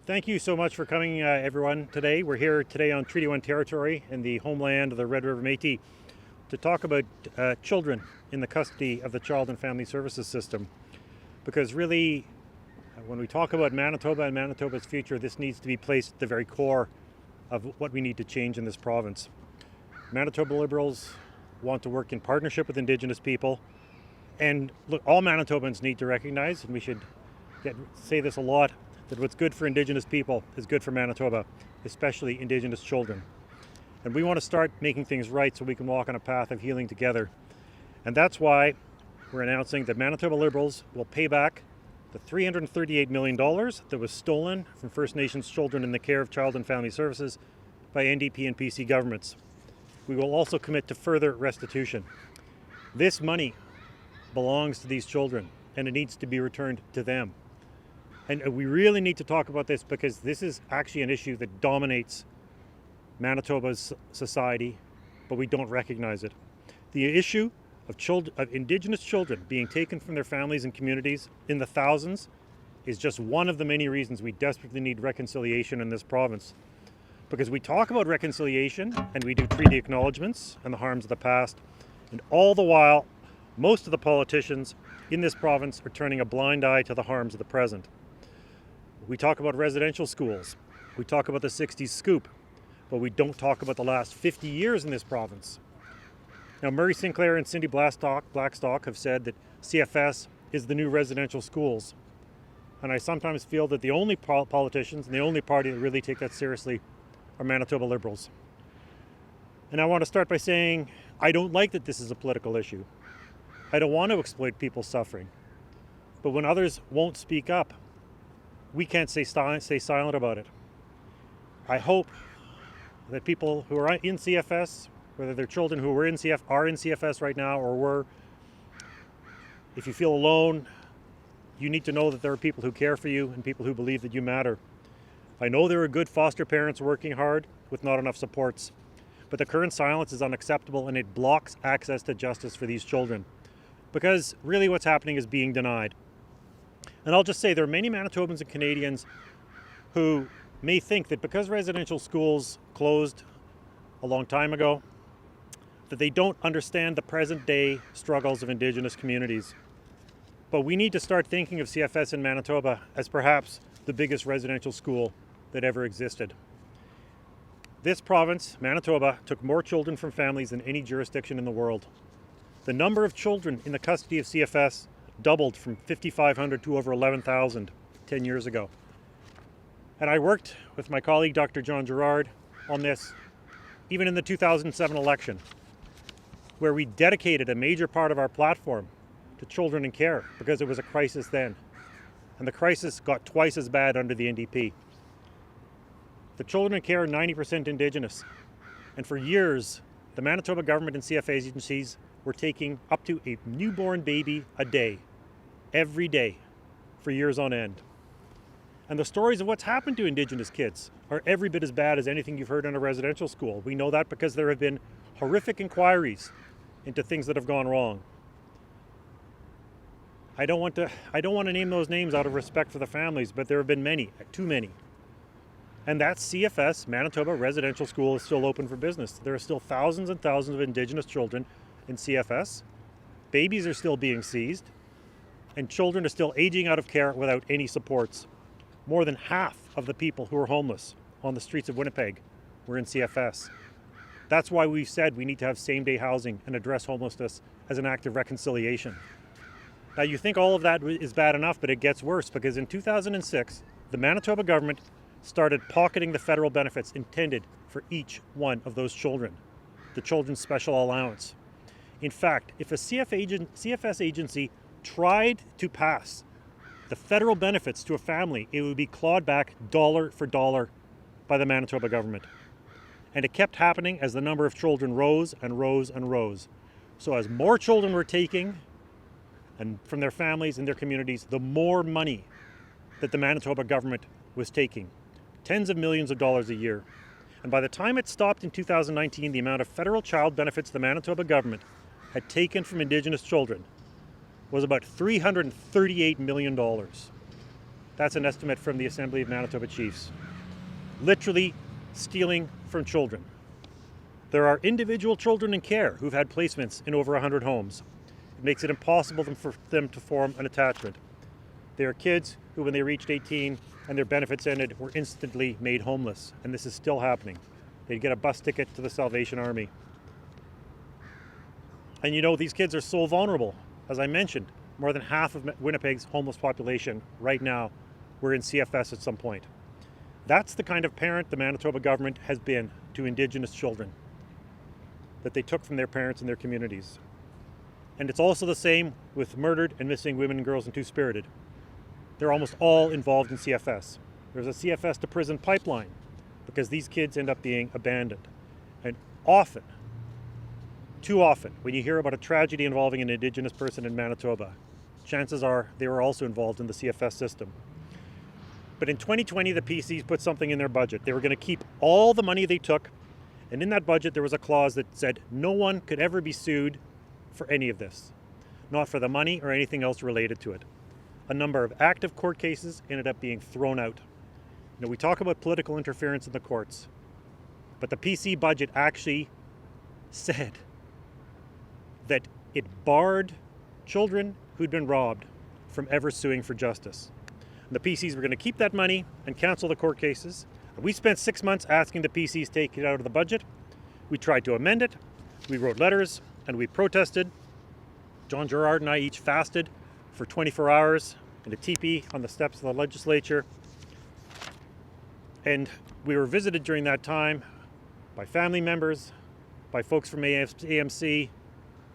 Thank you so much for coming, everyone, today. We're here today on Treaty 1 territory in the homeland of the Red River Métis to talk about children in the custody of the Child and Family Services system. Because really, when we talk about Manitoba and Manitoba's future, this needs to be placed at the very core of what we need to change in this province. Manitoba Liberals want to work in partnership with Indigenous people. And look, all Manitobans need to recognize, and we should say this a lot, that what's good for Indigenous people is good for Manitoba, especially Indigenous children. And we want to start making things right so we can walk on a path of healing together. And that's why we're announcing that Manitoba Liberals will pay back the $338 million that was stolen from First Nations children in the care of Child and Family Services by NDP and PC governments. We will also commit to further restitution. This money belongs to these children, and it needs to be returned to them. And we really need to talk about this because this is actually an issue that dominates Manitoba's society, but we don't recognize it. The issue of Indigenous children being taken from their families and communities in the thousands is just one of the many reasons we desperately need reconciliation in this province. Because we talk about reconciliation and we do treaty acknowledgements and the harms of the past, and all the while, most of the politicians in this province are turning a blind eye to the harms of the present. We talk about residential schools, we talk about the 60s scoop, but we don't talk about the last 50 years in this province. Now, Murray Sinclair and Cindy Blackstock have said that CFS is the new residential schools. And I sometimes feel that the only politicians and the only party that really take that seriously are Manitoba Liberals. And I want to start by saying I don't like that this is a political issue. I don't want to exploit people's suffering. But when others won't speak up, we can't stay silent about it. I hope that people who are in CFS, whether they're children who are in CFS right now or were, if you feel alone, you need to know that there are people who care for you and people who believe that you matter. I know there are good foster parents working hard with not enough supports, but the current silence is unacceptable and it blocks access to justice for these children. Because really what's happening is being denied. And I'll just say there are many Manitobans and Canadians who may think that because residential schools closed a long time ago, that they don't understand the present day struggles of Indigenous communities. But we need to start thinking of CFS in Manitoba as perhaps the biggest residential school that ever existed. This province, Manitoba, took more children from families than any jurisdiction in the world. The number of children in the custody of CFS doubled from 5,500 to over 11,000 10 years ago. And I worked with my colleague, Dr. John Gerard, on this even in the 2007 election, where we dedicated a major part of our platform to children in care because it was a crisis then. And the crisis got twice as bad under the NDP. The children in care are 90% Indigenous. And for years, the Manitoba government and CFA agencies were taking up to a newborn baby a day, every day, for years on end. And the stories of what's happened to Indigenous kids are every bit as bad as anything you've heard in a residential school. We know that because there have been horrific inquiries into things that have gone wrong. I don't want to name those names out of respect for the families, but there have been many, too many. And that CFS, Manitoba Residential School, is still open for business. There are still thousands and thousands of Indigenous children in CFS. Babies are still being seized, and children are still aging out of care without any supports. More than half of the people who are homeless on the streets of Winnipeg were in CFS. That's why we've said we need to have same-day housing and address homelessness as an act of reconciliation. Now, you think all of that is bad enough, but it gets worse because in 2006, the Manitoba government started pocketing the federal benefits intended for each one of those children, the Children's Special Allowance. In fact, if a CFS agency tried to pass the federal benefits to a family, it would be clawed back dollar for dollar by the Manitoba government. And it kept happening as the number of children rose and rose and rose. So as more children were taking and from their families and their communities, the more money that the Manitoba government was taking, tens of millions of dollars a year. And by the time it stopped in 2019, the amount of federal child benefits the Manitoba government had taken from Indigenous children was about $338 million. That's an estimate from the Assembly of Manitoba Chiefs. Literally stealing from children. There are individual children in care who've had placements in over 100 homes. It makes it impossible for them to form an attachment. There are kids who, when they reached 18 and their benefits ended, were instantly made homeless, and this is still happening. They'd get a bus ticket to the Salvation Army. And you know, these kids are so vulnerable. As I mentioned, more than half of Winnipeg's homeless population right now were in CFS at some point. That's the kind of parent the Manitoba government has been to Indigenous children that they took from their parents and their communities. And it's also the same with murdered and missing women and girls in Two-Spirited. They're almost all involved in CFS. There's a CFS to prison pipeline because these kids end up being abandoned. And often, too often, when you hear about a tragedy involving an Indigenous person in Manitoba, chances are they were also involved in the CFS system. But in 2020, the PCs put something in their budget. They were going to keep all the money they took, and in that budget there was a clause that said no one could ever be sued for any of this, not for the money or anything else related to it. A number of active court cases ended up being thrown out. You know, we talk about political interference in the courts, but the PC budget actually said that it barred children who'd been robbed from ever suing for justice. And the PCs were going to keep that money and cancel the court cases. We spent 6 months asking the PCs to take it out of the budget. We tried to amend it. We wrote letters and we protested. John Gerard and I each fasted for 24 hours in a teepee on the steps of the legislature. And we were visited during that time by family members, by folks from AMC,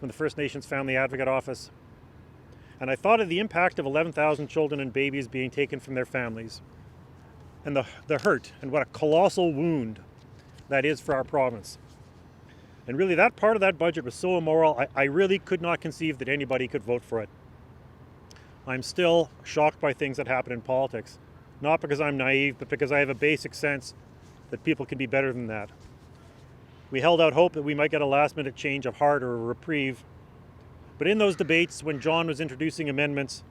from the First Nations Family Advocate Office. And I thought of the impact of 11,000 children and babies being taken from their families, and the hurt, and what a colossal wound that is for our province. And really, that part of that budget was so immoral, I really could not conceive that anybody could vote for it. I'm still shocked by things that happen in politics, not because I'm naive, but because I have a basic sense that people can be better than that. We held out hope that we might get a last-minute change of heart or a reprieve. But in those debates, when John was introducing amendments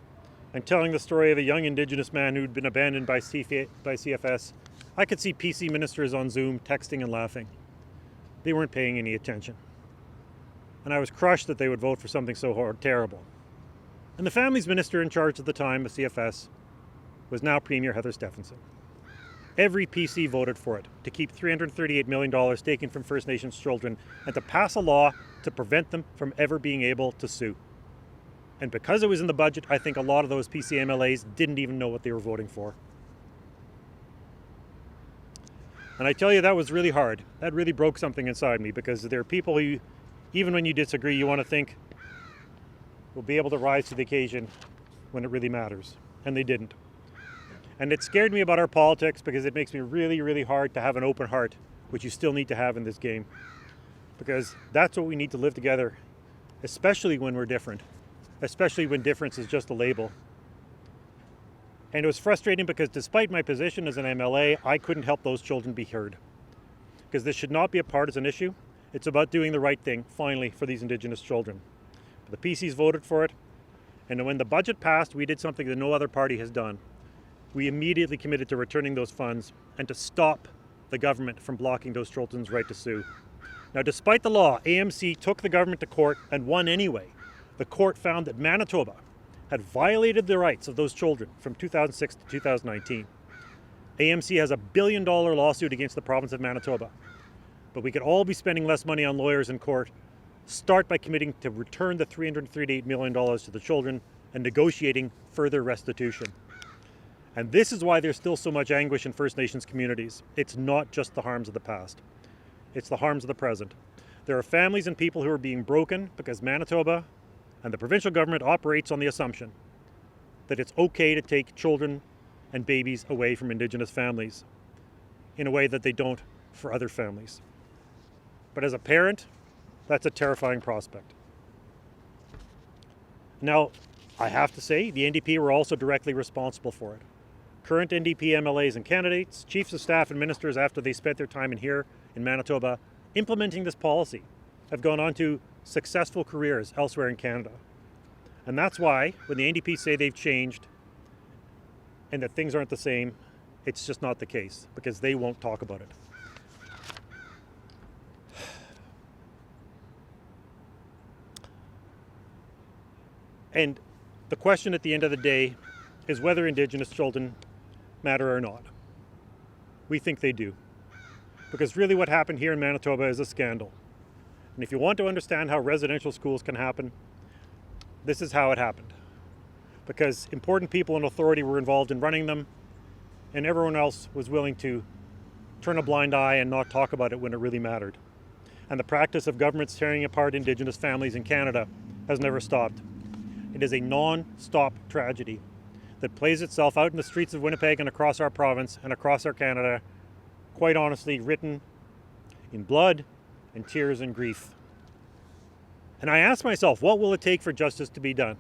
and telling the story of a young Indigenous man who'd been abandoned by CFS, I could see PC ministers on Zoom texting and laughing. They weren't paying any attention. And I was crushed that they would vote for something so terrible. And the Families Minister in charge at the time of CFS was now Premier Heather Stephenson. Every PC voted for it, to keep $338 million taken from First Nations children and to pass a law to prevent them from ever being able to sue. And because it was in the budget, I think a lot of those PC MLAs didn't even know what they were voting for. And I tell you, that was really hard. That really broke something inside me, because there are people who, even when you disagree, you want to think will be able to rise to the occasion when it really matters. And they didn't. And it scared me about our politics, because it makes me really, really hard to have an open heart, which you still need to have in this game. Because that's what we need to live together, especially when we're different, especially when difference is just a label. And it was frustrating because despite my position as an MLA, I couldn't help those children be heard. Because this should not be a partisan issue. It's about doing the right thing, finally, for these Indigenous children. But the PCs voted for it, and when the budget passed, we did something that no other party has done. We immediately committed to returning those funds and to stop the government from blocking those children's right to sue. Now, despite the law, AMC took the government to court and won anyway. The court found that Manitoba had violated the rights of those children from 2006 to 2019. AMC has a $1 billion lawsuit against the province of Manitoba. But we could all be spending less money on lawyers in court. Start by committing to return the $338 million to the children and negotiating further restitution. And this is why there's still so much anguish in First Nations communities. It's not just the harms of the past. It's the harms of the present. There are families and people who are being broken because Manitoba and the provincial government operates on the assumption that it's okay to take children and babies away from Indigenous families in a way that they don't for other families. But as a parent, that's a terrifying prospect. Now, I have to say, the NDP were also directly responsible for it. Current NDP MLAs and candidates, chiefs of staff and ministers, after they spent their time in here in Manitoba implementing this policy, have gone on to successful careers elsewhere in Canada. And that's why, when the NDP say they've changed, and that things aren't the same. It's just not the case because they won't talk about it. And the question at the end of the day is whether Indigenous children matter or not. We think they do. Because really what happened here in Manitoba is a scandal. And if you want to understand how residential schools can happen, this is how it happened. Because important people in authority were involved in running them, and everyone else was willing to turn a blind eye and not talk about it when it really mattered. And the practice of governments tearing apart Indigenous families in Canada has never stopped. It is a non-stop tragedy that plays itself out in the streets of Winnipeg and across our province and across our Canada, quite honestly written in blood and tears and grief. And I ask myself, what will it take for justice to be done?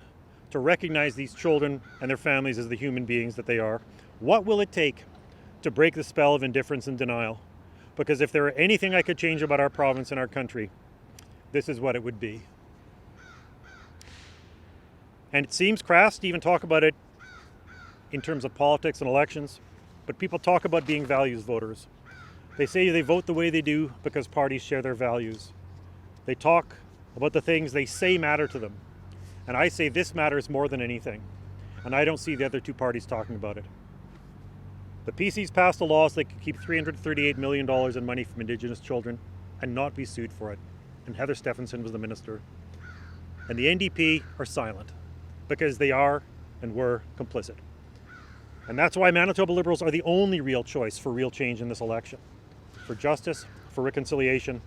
To recognize these children and their families as the human beings that they are? What will it take to break the spell of indifference and denial? Because if there were anything I could change about our province and our country, this is what it would be. And it seems crass to even talk about it in terms of politics and elections, but people talk about being values voters. They say they vote the way they do because parties share their values. They talk about the things they say matter to them. And I say this matters more than anything. And I don't see the other two parties talking about it. The PCs passed a law so they could keep $338 million in money from Indigenous children and not be sued for it. And Heather Stephenson was the minister. And the NDP are silent because they are and were complicit. And that's why Manitoba Liberals are the only real choice for real change in this election. For justice, for reconciliation,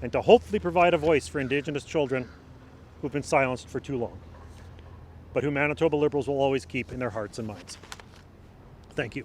and to hopefully provide a voice for Indigenous children who've been silenced for too long, but who Manitoba Liberals will always keep in their hearts and minds. Thank you.